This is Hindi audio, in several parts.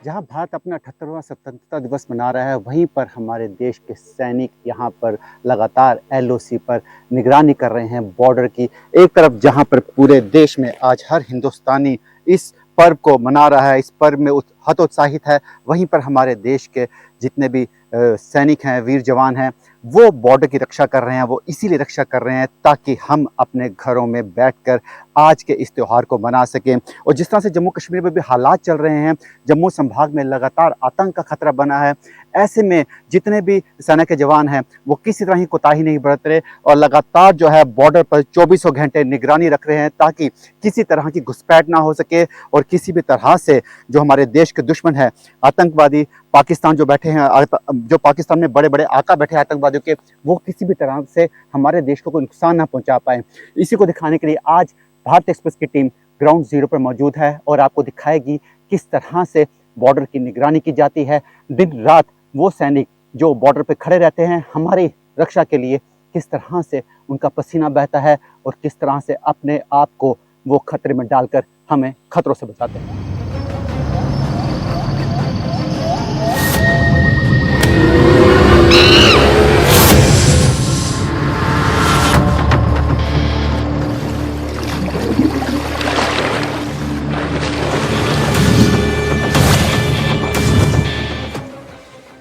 जहाँ भारत अपना 78वां स्वतंत्रता दिवस मना रहा है, वहीं पर हमारे देश के सैनिक यहाँ पर लगातार एलओसी पर निगरानी कर रहे हैं बॉर्डर की। एक तरफ जहाँ पर पूरे देश में आज हर हिंदुस्तानी इस पर्व को मना रहा है, इस पर्व में हतोत्साहित है, वहीं पर हमारे देश के जितने भी सैनिक हैं, वीर जवान हैं, वो बॉर्डर की रक्षा कर रहे हैं। वो इसीलिए रक्षा कर रहे हैं ताकि हम अपने घरों में बैठकर आज के इस त्यौहार को मना सकें। और जिस तरह से जम्मू कश्मीर में भी हालात चल रहे हैं, जम्मू संभाग में लगातार आतंक का खतरा बना है, ऐसे में जितने भी सेना के जवान हैं वो किसी तरह ही कोताही नहीं बरत रहे और लगातार जो है बॉर्डर पर 24 घंटे निगरानी रख रहे हैं ताकि किसी तरह की घुसपैठ ना हो सके और किसी भी तरह से जो हमारे देश के दुश्मन है, आतंकवादी पाकिस्तान जो बैठे हैं, जो पाकिस्तान में बड़े बड़े आका बैठे हैं आतंकवादियों के, वो किसी भी तरह से हमारे देश को कोई नुकसान ना पहुंचा पाए। इसी को दिखाने के लिए आज भारत एक्सप्रेस की टीम ग्राउंड जीरो पर मौजूद है और आपको दिखाएगी किस तरह से बॉर्डर की निगरानी की जाती है। दिन रात वो सैनिक जो बॉर्डर पर खड़े रहते हैं हमारी रक्षा के लिए, किस तरह से उनका पसीना बहता है और किस तरह से अपने आप को वो खतरे में डालकर हमें खतरों से बचाते हैं।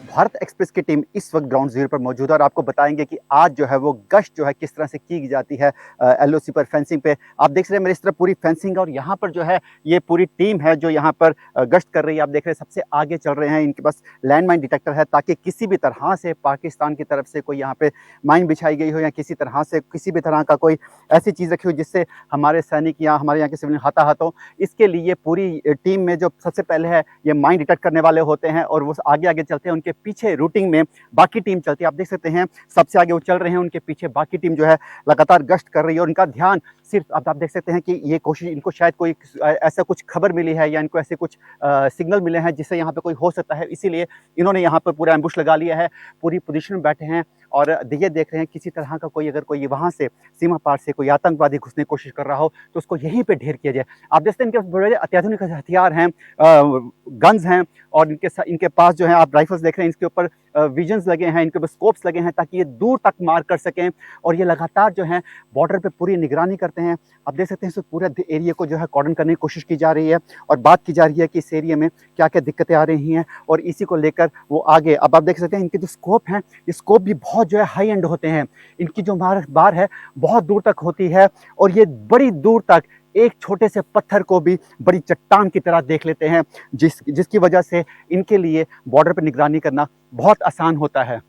भारत एक्सप्रेस की टीम इस वक्त ग्राउंड जीरो पर मौजूद है और आपको बताएंगे कि आज जो है वो गश्त जो है किस तरह से की जाती है एलओसी पर, फेंसिंग पे। आप देख रहे हैं मेरे इस तरफ पूरी फेंसिंग है और यहाँ पर जो है ये पूरी टीम है जो यहाँ पर गश्त कर रही है। आप देख रहे हैं सबसे आगे चल रहे हैं, इनके पास लैंड माइन डिटेक्टर है ताकि किसी भी तरह से पाकिस्तान की तरफ से कोई यहाँ पे माइन बिछाई गई हो या किसी तरह से किसी भी तरह का कोई ऐसी चीज़ रखी हो जिससे हमारे सैनिक या हमारे यहाँ के सिविलियन हताहत हो। इसके लिए पूरी टीम में जो सबसे पहले है ये माइन डिटेक्ट करने वाले होते हैं और वो आगे आगे चलते हैं, उनके पीछे रूटिंग में बाकी टीम चलती है। आप देख सकते हैं सबसे आगे वो चल रहे हैं, उनके पीछे बाकी टीम जो है लगातार गश्त कर रही है और उनका ध्यान सिर्फ आप देख सकते हैं कि ये कोशिश, इनको शायद कोई ऐसा कुछ खबर मिली है या इनको ऐसे कुछ सिग्नल मिले हैं जिससे यहाँ पे कोई हो सकता है, इसीलिए इन्होंने यहाँ पर पूरा एम्बुश लगा लिया है, पूरी पोजीशन में बैठे हैं और ये देख रहे हैं किसी तरह का कोई, अगर कोई वहाँ से सीमा पार से कोई आतंकवादी घुसने की कोशिश कर रहा हो तो उसको यहीं पे ढेर किया जाए। आप देखते हैं इनके बड़े अत्याधुनिक हथियार हैं, गन्स हैं और इनके पास जो है आप राइफल्स देख रहे हैं, इसके ऊपर विजन्स लगे हैं, इनके ऊपर स्कोप्स लगे हैं ताकि ये दूर तक मार कर सकें और ये लगातार जो है बॉर्डर पे पूरी निगरानी करते हैं। आप देख सकते हैं इस पूरे एरिया को जो है कॉर्डन करने की कोशिश की जा रही है और बात की जा रही है कि इस एरिया में क्या क्या दिक्कतें आ रही हैं और इसी को लेकर वो आगे, अब आप देख सकते हैं इनके जो स्कोप हैं, ये स्कोप भी बहुत जो है हाई एंड होते हैं, इनकी जो बार है बहुत दूर तक होती है और ये बड़ी दूर तक एक छोटे से पत्थर को भी बड़ी चट्टान की तरह देख लेते हैं, जिसकी वजह से इनके लिए बॉर्डर पर निगरानी करना बहुत आसान होता है।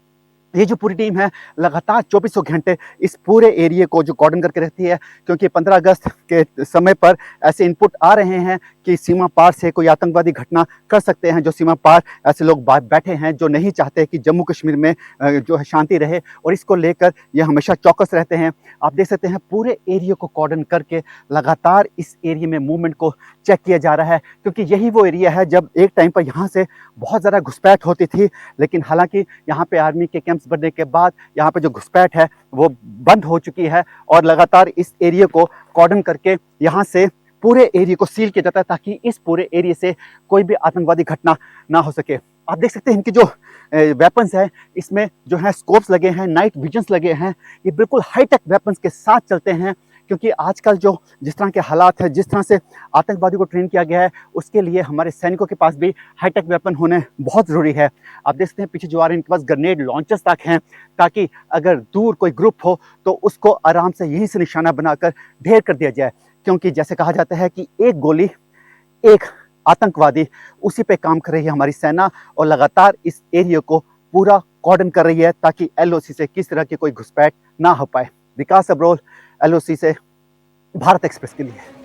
ये जो पूरी टीम है लगातार 24 घंटे इस पूरे एरिया को जो कॉर्डन करके रखती है, क्योंकि 15 अगस्त के समय पर ऐसे इनपुट आ रहे हैं कि सीमा पार से कोई आतंकवादी घटना कर सकते हैं। जो सीमा पार ऐसे लोग बैठे हैं जो नहीं चाहते कि जम्मू कश्मीर में जो है शांति रहे और इसको लेकर ये हमेशा चौकस रहते हैं। आप देख सकते हैं पूरे एरिया को कॉर्डन करके लगातार इस एरिया में मूवमेंट को चेक किया जा रहा है, क्योंकि यही वो एरिया है जब एक टाइम पर यहाँ से बहुत ज़्यादा घुसपैठ होती थी, लेकिन हालांकि यहाँ पे आर्मी के कैंप्स बनने के बाद यहाँ पे जो घुसपैठ है वो बंद हो चुकी है और लगातार इस एरिया को कॉर्डन करके यहाँ से पूरे एरिया को सील किया जाता है ताकि इस पूरे एरिया से कोई भी आतंकवादी घटना ना हो सके। आप देख सकते हैं इनकी जो वेपन्स है, इसमें जो है स्कोप्स लगे हैं, नाइट विजन्स लगे हैं, ये बिल्कुल हाईटेक वेपन्स के साथ चलते हैं, क्योंकि आजकल जो जिस तरह के हालात है, जिस तरह से आतंकवादियों को ट्रेन किया गया है, उसके लिए हमारे सैनिकों के पास भी हाईटेक वेपन होने बहुत ज़रूरी है। आप देख सकते हैं पीछे जो आ रहे हैं इनके पास ग्रेनेड लॉन्चर्स तक हैं ताकि अगर दूर कोई ग्रुप हो तो उसको आराम से यहीं से निशाना बनाकर ढेर कर दिया जाए, क्योंकि जैसे कहा जाता है कि एक गोली एक आतंकवादी, उसी पे काम कर रही है हमारी सेना और लगातार इस एरिया को पूरा कॉर्डन कर रही है ताकि एलओसी से किस तरह की कोई घुसपैठ ना हो पाए। विकास अब्रोल, एलओसी से भारत एक्सप्रेस के लिए।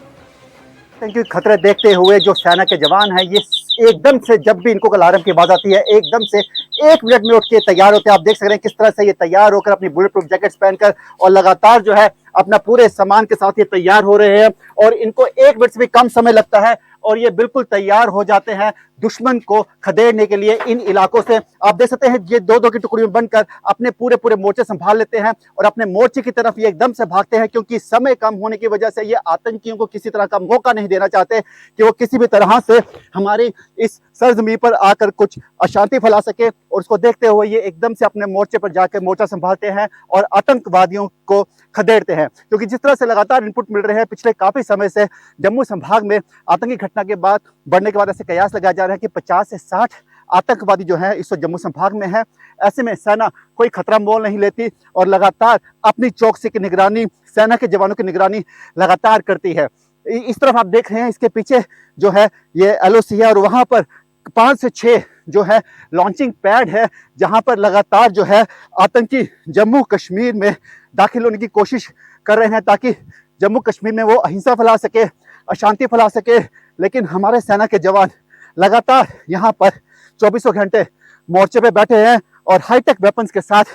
Thank you. खतरे देखते हुए जो सेना के जवान हैं ये एकदम से जब भी इनको अलार्म की आवाज आती है एकदम से 1 मिनट में उठ के तैयार होते हैं। आप देख सकते हैं किस तरह से ये तैयार होकर अपनी बुलेट प्रूफ जैकेट्स पहनकर और लगातार जो है अपना पूरे सामान के साथ ये तैयार हो रहे हैं और इनको 1 मिनट से भी कम समय लगता है और ये बिल्कुल तैयार हो जाते हैं दुश्मन को खदेड़ने के लिए। इन इलाकों से आप देख सकते हैं ये दो दो की टुकड़ियों में बनकर अपने पूरे पूरे मोर्चे संभाल लेते हैं और अपने मोर्चे की तरफ ये एकदम से भागते हैं, क्योंकि समय कम होने की वजह से ये आतंकियों को किसी तरह का मौका नहीं देना चाहते कि वो किसी भी तरह से हमारी इस सरजमीन पर आकर कुछ अशांति फैला सके। और उसको देखते हुए ये एकदम से अपने मोर्चे पर जाकर मोर्चा संभालते हैं और आतंकवादियों को खदेड़ते हैं, क्योंकि जिस तरह से लगातार इनपुट मिल रहे हैं पिछले काफी समय से जम्मू संभाग में आतंकी घटना के बाद बढ़ने के बाद ऐसे कयास लगाया जा रहा है कि 50 से 60 आतंकवादी जो है इस वक्त जम्मू संभाग में है। ऐसे में सेना कोई खतरा मोल नहीं लेती और लगातार अपनी चौकसी की निगरानी, सेना के जवानों की निगरानी लगातार करती है। इस तरफ आप देख रहे हैं इसके पीछे जो है ये एलओसी है और वहां पर 5 से 6 जो है लॉन्चिंग पैड है, जहां पर लगातार जो है आतंकी जम्मू कश्मीर में दाखिल होने की कोशिश कर रहे हैं ताकि जम्मू कश्मीर में वो अहिंसा फैला सके, अशांति फैला सके। लेकिन हमारे सेना के जवान लगातार यहाँ पर 24 घंटे मोर्चे पे बैठे हैं और हाईटेक वेपन्स के साथ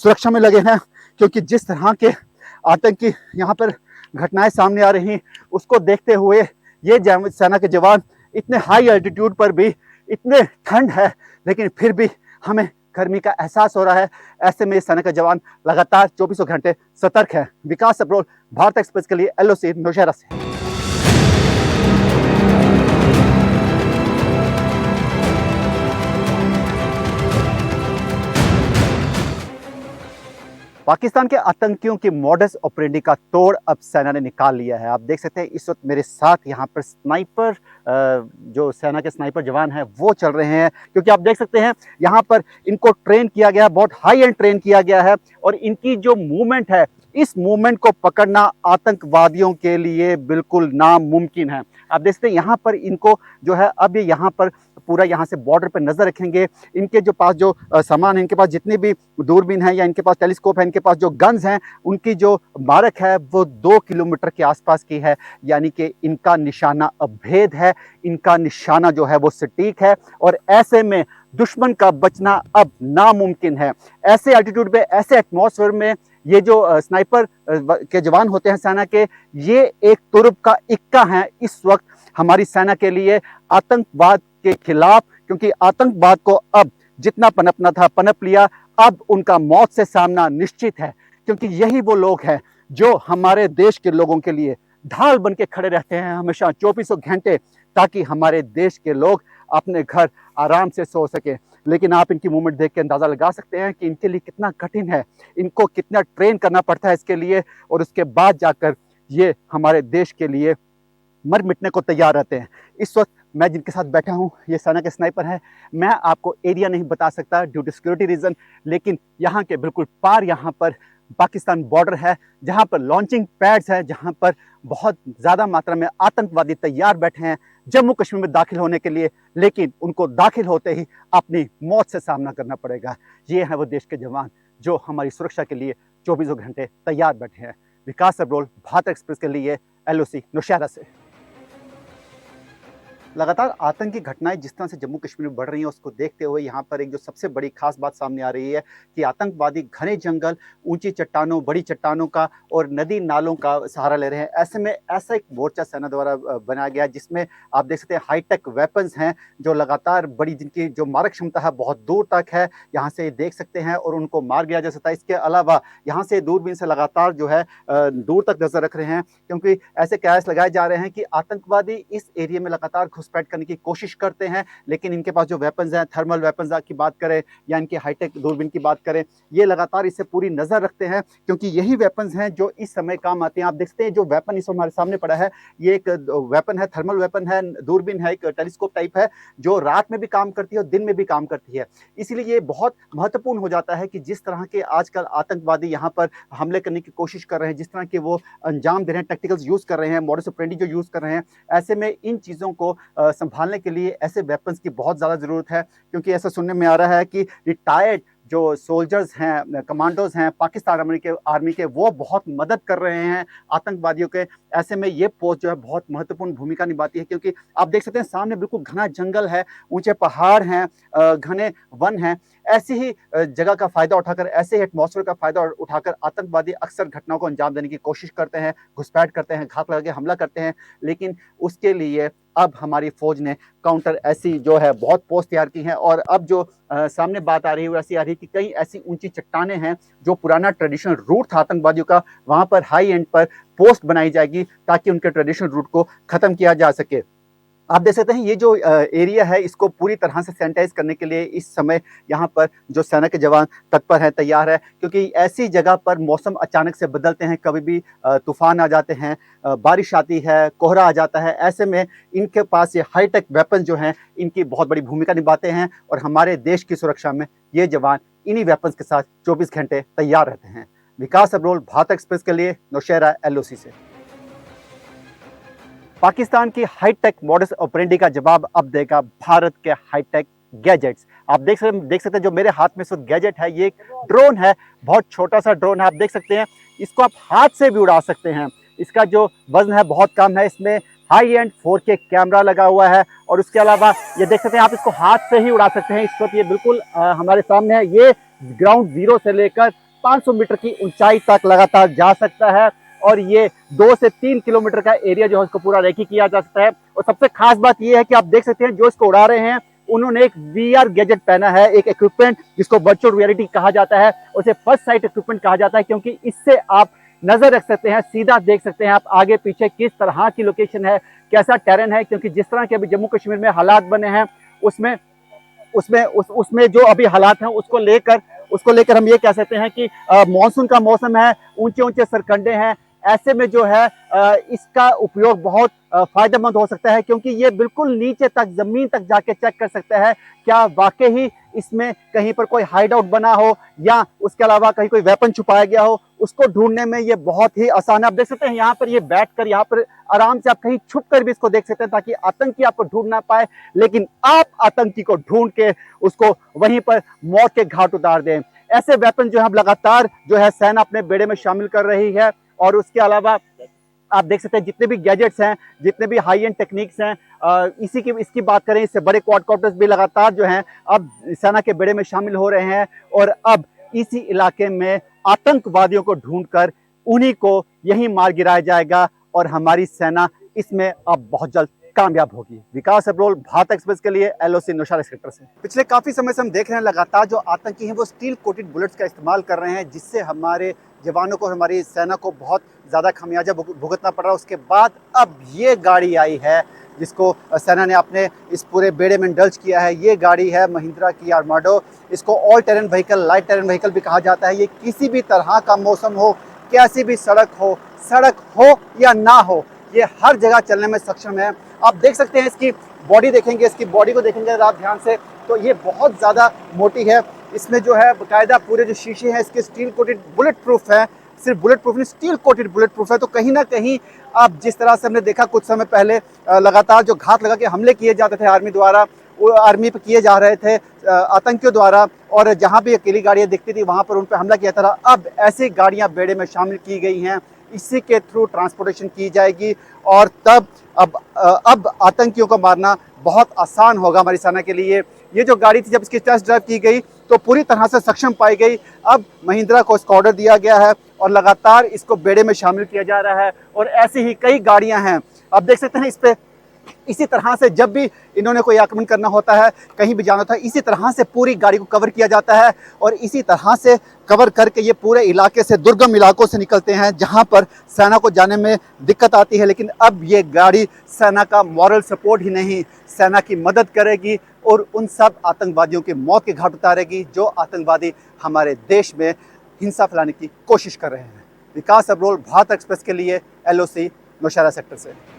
सुरक्षा में लगे हैं, क्योंकि जिस तरह के आतंकी यहाँ पर घटनाएं सामने आ रही उसको देखते हुए ये सेना के जवान इतने हाई एल्टीट्यूड पर भी, इतने ठंड है लेकिन फिर भी हमें गर्मी का एहसास हो रहा है। ऐसे में सेना के जवान लगातार 24 घंटे सतर्क है। विकास सबरोल, भारत एक्सप्रेस के लिए एलओसी नौशहरा से। पाकिस्तान के आतंकियों की मॉडस ऑपरेंडी का तोड़ अब सेना ने निकाल लिया है। आप देख सकते हैं इस वक्त मेरे साथ यहाँ पर स्नाइपर, जो सेना के स्नाइपर जवान हैं वो चल रहे हैं, क्योंकि आप देख सकते हैं यहाँ पर इनको ट्रेन किया गया, बहुत हाई एंड ट्रेन किया गया है और इनकी जो मूवमेंट है, इस मूवमेंट को पकड़ना आतंकवादियों के लिए बिल्कुल नामुमकिन है। आप देख सकते हैं यहाँ पर इनको जो है अब ये यहाँ पर पूरा यहाँ से बॉर्डर पर नजर रखेंगे। इनके जो पास जो सामान है, इनके पास जितनी भी दूरबीन है या इनके पास टेलीस्कोप है, इनके पास जो गन्स हैं, उनकी जो मारक है वो 2 किलोमीटर के आसपास की है, यानी कि इनका निशाना अभेद है, इनका निशाना जो है वो सटीक है और ऐसे में दुश्मन का बचना अब नामुमकिन है। ऐसे एल्टीट्यूड पे, ऐसे एटमॉस्फेयर में ये जो स्नाइपर के जवान होते हैं सेना के, ये एक तुरुप का इक्का है इस वक्त हमारी सेना के लिए आतंकवाद के खिलाफ, क्योंकि आतंकवाद को अब जितना पनपना था पनप लिया। अब उनका मौत से सामना निश्चित है, क्योंकि यही वो लोग हैं जो हमारे देश के लोगों के लिए ढाल बन के खड़े रहते हैं हमेशा 24 घंटे, ताकि हमारे देश के लोग अपने घर आराम से सो सके। लेकिन आप इनकी मूवमेंट देख के अंदाजा लगा सकते हैं कि इनके लिए कितना कठिन है, इनको कितना ट्रेन करना पड़ता है इसके लिए, और उसके बाद जाकर ये हमारे देश के लिए मर मिटने को तैयार रहते हैं। इस वक्त मैं जिनके साथ बैठा हूं ये सेना के स्नाइपर हैं। मैं आपको एरिया नहीं बता सकता ड्यू टू सिक्योरिटी रीजन, लेकिन यहाँ के बिल्कुल पार यहाँ पर पाकिस्तान बॉर्डर है, जहाँ पर लॉन्चिंग पैड्स हैं, जहाँ पर बहुत ज़्यादा मात्रा में आतंकवादी तैयार बैठे हैं जम्मू कश्मीर में दाखिल होने के लिए, लेकिन उनको दाखिल होते ही अपनी मौत से सामना करना पड़ेगा। ये है वो देश के जवान जो हमारी सुरक्षा के लिए 24 घंटे तैयार बैठे हैं। विकास सबरोल, भारत एक्सप्रेस के लिए एलओसी नौशहरा से। लगातार आतंकी घटनाएं जिस तरह से जम्मू कश्मीर में बढ़ रही हैं, उसको देखते हुए यहाँ पर एक जो सबसे बड़ी खास बात सामने आ रही है कि आतंकवादी घने जंगल, ऊंची चट्टानों, बड़ी चट्टानों का और नदी नालों का सहारा ले रहे हैं। ऐसे में ऐसा एक मोर्चा सेना द्वारा बनाया गया जिसमें आप देख सकते हैं हाईटेक वेपन्स हैं जो लगातार बड़ी, जिनकी जो मारक क्षमता है बहुत दूर तक है, यहाँ से देख सकते हैं और उनको मार गिरा जा सकता है। इसके अलावा यहाँ से दूरबीन से लगातार जो है दूर तक नजर रख रहे हैं, क्योंकि ऐसे कयास लगाए जा रहे हैं कि आतंकवादी इस एरिया में लगातार घुसपैठ करने की कोशिश करते हैं, लेकिन इनके पास जो वेपन्स हैं, थर्मल वेपन्स की बात करें या इनके हाईटेक दूरबीन की बात करें, ये लगातार इससे पूरी नजर रखते हैं, क्योंकि यही वेपन्स हैं जो इस समय काम आते हैं। आप देखते हैं जो वेपन इस हमारे सामने पड़ा है, ये एक वेपन है, थर्मल वेपन है, दूरबीन है, एक टेलीस्कोप टाइप है जो रात में भी काम करती है और दिन में भी काम करती है। इसलिए ये बहुत महत्वपूर्ण हो जाता है कि जिस तरह के आजकल आतंकवादी यहाँ पर हमले करने की कोशिश कर रहे हैं, जिस तरह के वो अंजाम दे रहे हैं, टैक्टिकल्स यूज कर रहे हैं, मॉडस ऑपरेंडी जो यूज कर रहे हैं, ऐसे में इन चीजों को संभालने के लिए ऐसे वेपन्स की बहुत ज़्यादा ज़रूरत है। क्योंकि ऐसा सुनने में आ रहा है कि रिटायर्ड जो सोल्जर्स हैं, कमांडोज हैं पाकिस्तान आर्मी के, वो बहुत मदद कर रहे हैं आतंकवादियों के। ऐसे में ये पोस्ट जो है बहुत महत्वपूर्ण भूमिका निभाती है, क्योंकि आप देख सकते हैं सामने बिल्कुल घना जंगल है, ऊंचे पहाड़ हैं, घने वन हैं। ऐसी ही जगह का फायदा उठाकर, ऐसे ही एटमॉस्फेयर का फायदा उठाकर आतंकवादी अक्सर घटनाओं को अंजाम देने की कोशिश करते हैं, घुसपैठ करते हैं, घात लगा के हमला करते हैं, लेकिन उसके लिए अब हमारी फौज ने काउंटर ऐसी जो है बहुत पोस्ट तैयार की हैं और अब जो सामने बात आ रही है वो ऐसी आ रही है कि कई ऐसी ऊंची चट्टानें हैं जो पुराना ट्रेडिशनल रूट था आतंकवादियों का, वहां पर हाई एंड पर पोस्ट बनाई जाएगी ताकि उनके ट्रेडिशनल रूट को खत्म किया जा सके। आप देख सकते हैं ये जो एरिया है इसको पूरी तरह से सैनिटाइज करने के लिए इस समय यहाँ पर जो सेना के जवान तत्पर हैं, तैयार है, क्योंकि ऐसी जगह पर मौसम अचानक से बदलते हैं, कभी भी तूफान आ जाते हैं, बारिश आती है, कोहरा आ जाता है। ऐसे में इनके पास ये हाईटेक वेपन जो हैं इनकी बहुत बड़ी भूमिका निभाते हैं और हमारे देश की सुरक्षा में ये जवान इन्हीं वेपन्स के साथ 24 घंटे तैयार रहते हैं। विकास अब्रोल, भारत एक्सप्रेस के लिए नौशहरा LOC से। पाकिस्तान की हाईटेक मॉडस ऑपरेंडी का जवाब अब देगा भारत के हाईटेक गैजेट्स। आप देख सकते हैं जो मेरे हाथ में इस वक्त गैजेट है, ये एक ड्रोन है, बहुत छोटा सा ड्रोन है। आप देख सकते हैं इसको आप हाथ से भी उड़ा सकते हैं। इसका जो वजन है बहुत कम है, इसमें हाई एंड 4K कैमरा लगा हुआ है और उसके अलावा ये देख सकते हैं आप इसको हाथ से ही उड़ा सकते हैं। इस वक्त ये बिल्कुल हमारे सामने है। ये ग्राउंड जीरो से लेकर 500 मीटर की ऊंचाई तक लगातार जा सकता है और ये 2 से 3 किलोमीटर का एरिया जो है उसको पूरा रेकी किया जा सकता है। और सबसे खास बात ये है कि आप देख सकते हैं जो इसको उड़ा रहे हैं उन्होंने एक VR गैजेट पहना है, एक इक्विपमेंट जिसको वर्चुअल रियलिटी कहा जाता है, उसे फर्स्ट साइट इक्विपमेंट कहा जाता है, क्योंकि इससे आप नजर रख सकते हैं, सीधा देख सकते हैं आप आगे पीछे किस तरह की लोकेशन है, कैसा टेरेन है। क्योंकि जिस तरह के अभी जम्मू कश्मीर में हालात बने हैं उसमें जो अभी हालात हैं उसको लेकर हम ये कह सकते हैं कि मॉनसून का मौसम है, ऊंचे ऊंचे सरकंडे हैं। ऐसे में जो है इसका उपयोग बहुत फायदेमंद हो सकता है, क्योंकि ये बिल्कुल नीचे तक जमीन तक जाके चेक कर सकता है क्या वाकई ही इसमें कहीं पर कोई हाइड आउट बना हो या उसके अलावा कहीं कोई वेपन छुपाया गया हो। उसको ढूंढने में ये बहुत ही आसान है। आप देख सकते हैं यहाँ पर ये बैठकर यहाँ पर आराम से आप कहीं छुप कर भी इसको देख सकते हैं ताकि आतंकी आपको ढूंढ ना पाए, लेकिन आप आतंकी को ढूंढ के उसको वहीं पर मौत के घाट उतार दें। ऐसे वेपन जो है लगातार जो है सेना अपने बेड़े में शामिल कर रही है। और उसके अलावा आप देख सकते हैं जितने भी गैजेट्स हैं, जितने भी हाई एंड टेक्निक्स हैं, इसकी बात करें, इससे बड़े क्वाडकॉप्टर्स भी लगातार जो हैं अब सेना के बेड़े में शामिल हो रहे हैं और अब इसी इलाके में आतंकवादियों को ढूंढकर उन्हीं को यहीं मार गिराया जाएगा और हमारी सेना इसमें अब बहुत जल्द कामयाब होगी। विकास अब्रोल, भारत एक्सप्रेस के लिए LOC नौशहरा सेक्टर से। पिछले काफी समय से हम देख रहे हैं लगातार जो आतंकी हैं वो स्टील कोटेड बुलेट्स का इस्तेमाल कर रहे हैं, जिससे हमारे जवानों को, हमारी सेना को बहुत ज़्यादा खमियाजा भुगतना पड़ रहा है। उसके बाद अब ये गाड़ी आई है जिसको सेना ने अपने इस पूरे बेड़े में इंडल्ज किया है। ये गाड़ी है महिंद्रा की आर्माडो। इसको all terrain vehicle, light terrain vehicle भी कहा जाता है। ये किसी भी तरह का मौसम हो, कैसी भी सड़क हो या ना हो, ये हर जगह चलने में सक्षम है। आप देख सकते हैं इसकी बॉडी देखेंगे, इसकी बॉडी को देखेंगे अगर आप ध्यान से तो ये बहुत ज़्यादा मोटी है। इसमें जो है बाकायदा पूरे जो शीशे हैं इसके स्टील कोटेड बुलेट प्रूफ है। सिर्फ बुलेट प्रूफ नहीं, स्टील कोटेड बुलेट प्रूफ है। तो कहीं ना कहीं आप जिस तरह से हमने देखा कुछ समय पहले लगातार जो घात लगा के हमले किए जाते थे आर्मी द्वारा, वो आर्मी पे किए जा रहे थे आतंकियों द्वारा, और जहाँ भी अकेली गाड़ियाँ दिखती थी वहाँ पर उन पर हमला किया था। अब ऐसी गाड़ियाँ बेड़े में शामिल की गई हैं, इसी के थ्रू ट्रांसपोर्टेशन की जाएगी और तब अब आतंकियों को मारना बहुत आसान होगा हमारी सेना के लिए। ये जो गाड़ी थी जब इसकी टेस्ट ड्राइव की गई तो पूरी तरह से सक्षम पाई गई। अब महिंद्रा को इसका ऑर्डर दिया गया है और लगातार इसको बेड़े में शामिल किया जा रहा है और ऐसी ही कई गाड़ियां हैं। आप देख सकते हैं इस पे इसी तरह से जब भी इन्होंने कोई आक्रमण करना होता है, कहीं भी जाना होता है, इसी तरह से पूरी गाड़ी को कवर किया जाता है और इसी तरह से कवर करके ये पूरे इलाके से, दुर्गम इलाकों से निकलते हैं जहां पर सेना को जाने में दिक्कत आती है। लेकिन अब ये गाड़ी सेना का मॉरल सपोर्ट ही नहीं, सेना की मदद करेगी और उन सब आतंकवादियों की मौत के घाट उतारेगी जो आतंकवादी हमारे देश में हिंसा फैलाने की कोशिश कर रहे हैं। विकास अब्रोल, भारत एक्सप्रेस के लिए LOC नौशहरा सेक्टर से।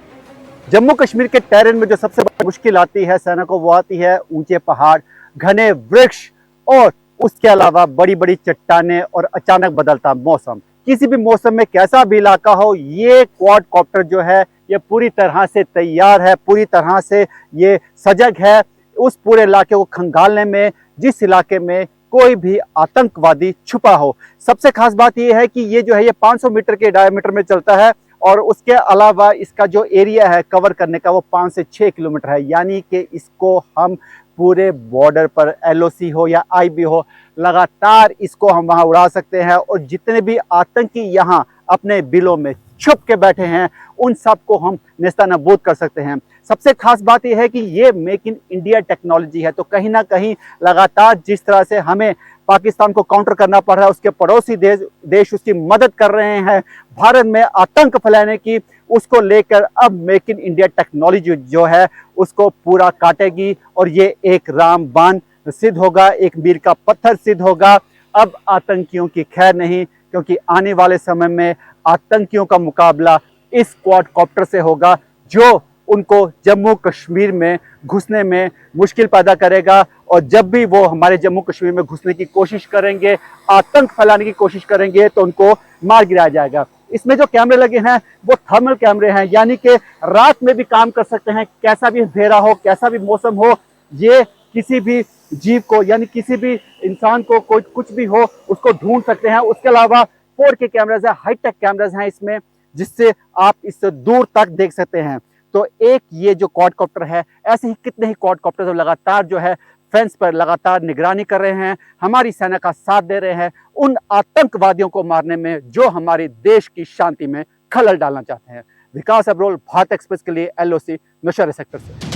जम्मू कश्मीर के टेरेन में जो सबसे बड़ी मुश्किल आती है सेना को, वो आती है ऊंचे पहाड़, घने वृक्ष और उसके अलावा बड़ी बड़ी चट्टानें और अचानक बदलता मौसम। किसी भी मौसम में कैसा भी इलाका हो, ये क्वाडकॉप्टर जो है ये पूरी तरह से तैयार है, पूरी तरह से ये सजग है उस पूरे इलाके को खंगालने में जिस इलाके में कोई भी आतंकवादी छुपा हो। सबसे खास बात यह है कि ये जो है ये 500 मीटर के डायमीटर में चलता है और उसके अलावा इसका जो एरिया है कवर करने का वो 5 से 6 किलोमीटर है, यानी कि इसको हम पूरे बॉर्डर पर LOC हो या IB हो, लगातार इसको हम वहां उड़ा सकते हैं और जितने भी आतंकी यहाँ अपने बिलों में छुप के बैठे हैं उन सबको हम नेस्तनाबूद कर सकते हैं। सबसे खास बात यह है कि ये मेक इन इंडिया टेक्नोलॉजी है। तो कहीं ना कहीं लगातार जिस तरह से हमें पाकिस्तान को काउंटर करना पड़ रहा है, उसके पड़ोसी देश उसकी मदद कर रहे हैं भारत में आतंक फैलाने की, उसको लेकर अब मेक इन इंडिया टेक्नोलॉजी जो है उसको पूरा काटेगी और ये एक रामबाण सिद्ध होगा, एक मील का पत्थर सिद्ध होगा। अब आतंकियों की खैर नहीं, क्योंकि आने वाले समय में आतंकियों का मुकाबला इस क्वाडकॉप्टर से होगा, जो उनको जम्मू कश्मीर में घुसने में मुश्किल पैदा करेगा। और जब भी वो हमारे जम्मू कश्मीर में घुसने की कोशिश करेंगे, आतंक फैलाने की कोशिश करेंगे, तो उनको मार गिराया जाएगा। इसमें जो कैमरे लगे हैं वो थर्मल कैमरे हैं, यानी कि रात में भी काम कर सकते हैं, कैसा भी अंधेरा हो, कैसा भी मौसम हो, ये किसी भी जीव को यानी किसी भी इंसान को कोई कुछ भी हो उसको ढूंढ सकते हैं। उसके अलावा 4K कैमराज है, हाईटेक कैमराज हैं इसमें, जिससे आप इससे दूर तक देख सकते हैं। तो एक ये जो क्वाडकॉप्टर है, ऐसे ही कितने ही क्वाडकॉप्टर लगातार जो है फेंस पर लगातार निगरानी कर रहे हैं, हमारी सेना का साथ दे रहे हैं उन आतंकवादियों को मारने में जो हमारे देश की शांति में खलल डालना चाहते हैं। विकास अब्रोल, भारत एक्सप्रेस के लिए LOC नौशहरा सेक्टर से।